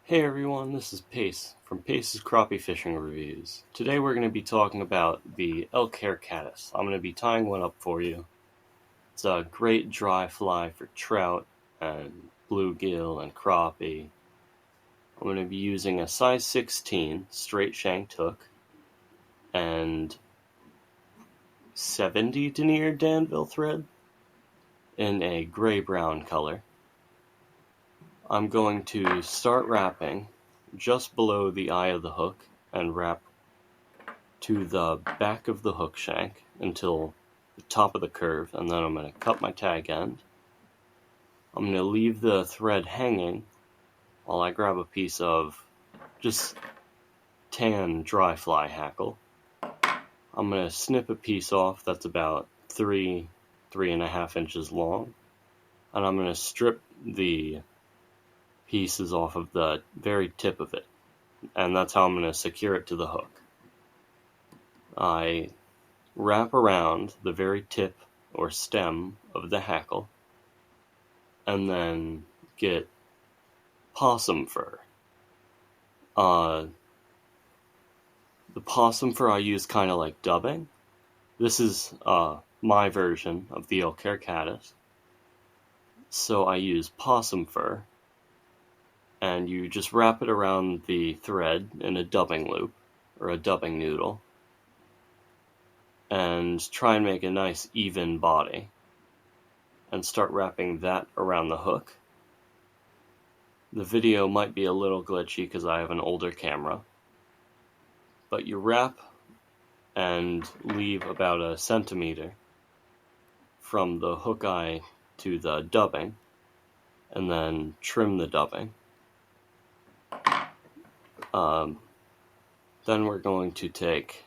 Hey everyone, this is Pace from Pace's Crappie Fishing Reviews. Today we're going to be talking about the elk hair caddis. I'm going to be tying one up for you. It's a great dry fly for trout and bluegill and crappie. I'm going to be using a size 16 straight shanked hook and 70 denier Danville thread in a gray-brown color. I'm going to start wrapping just below the eye of the hook and wrap to the back of the hook shank until the top of the curve, and then I'm going to cut my tag end. I'm going to leave the thread hanging while I grab a piece of just tan dry fly hackle. I'm going to snip a piece off that's about 3.5 inches long, and I'm going to strip the pieces off of the very tip of it, and that's how I'm going to secure it to the hook. I wrap around the very tip or stem of the hackle and then get possum fur. The possum fur I use kind of like dubbing. This is my version of the elk hair caddis. So I use possum fur, and you just wrap it around the thread in a dubbing loop or a dubbing noodle and try and make a nice even body and start wrapping that around the hook. The video might be a little glitchy because I have an older camera, but you wrap and leave about a centimeter from the hook eye to the dubbing, and then trim the dubbing. Then we're going to take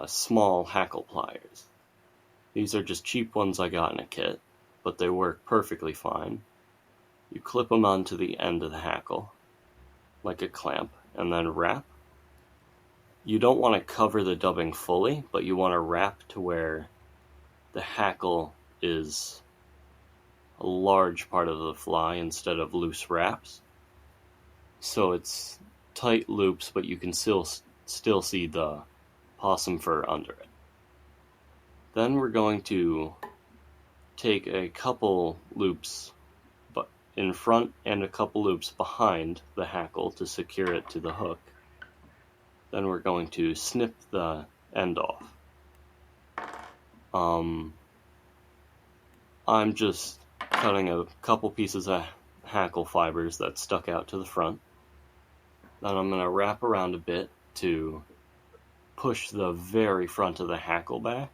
small hackle pliers. These are just cheap ones I got in a kit, but they work perfectly fine. You clip them onto the end of the hackle, like a clamp, and then wrap. You don't want to cover the dubbing fully, but you want to wrap to where the hackle is a large part of the fly instead of loose wraps. So it's tight loops, but you can still see the possum fur under it. Then we're going to take a couple loops in front and a couple loops behind the hackle to secure it to the hook. Then we're going to snip the end off. I'm just cutting a couple pieces of hackle fibers that stuck out to the front. Then I'm going to wrap around a bit to push the very front of the hackle back.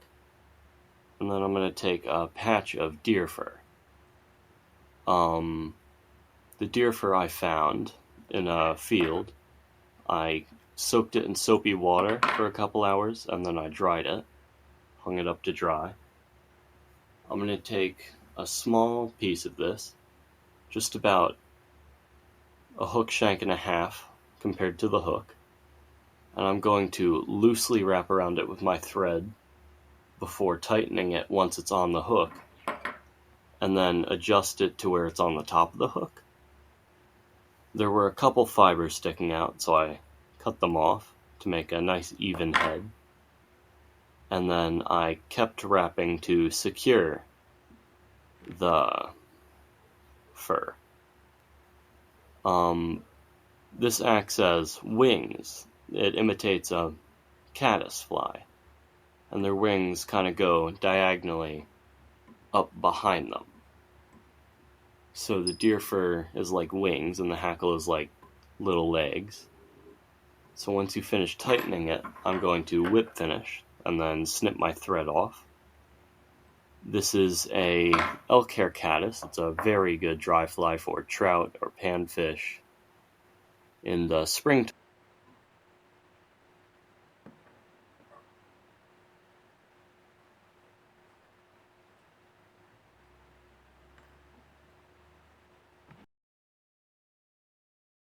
And then I'm going to take a patch of deer fur. The deer fur I found in a field. I soaked it in soapy water for a couple hours, and then I dried it, hung it up to dry. I'm going to take a small piece of this, just about a hook shank and a half compared to the hook, and I'm going to loosely wrap around it with my thread before tightening it once it's on the hook, and then adjust it to where it's on the top of the hook. There were a couple fibers sticking out, so I cut them off to make a nice even head. And then I kept wrapping to secure the fur. This acts as wings. It imitates a caddis fly, and their wings kind of go diagonally up behind them. So the deer fur is like wings, and the hackle is like little legs. So once you finish tightening it, I'm going to whip finish and then snip my thread off. This is a elk hair caddis. It's a very good dry fly for trout or panfish in the springtime.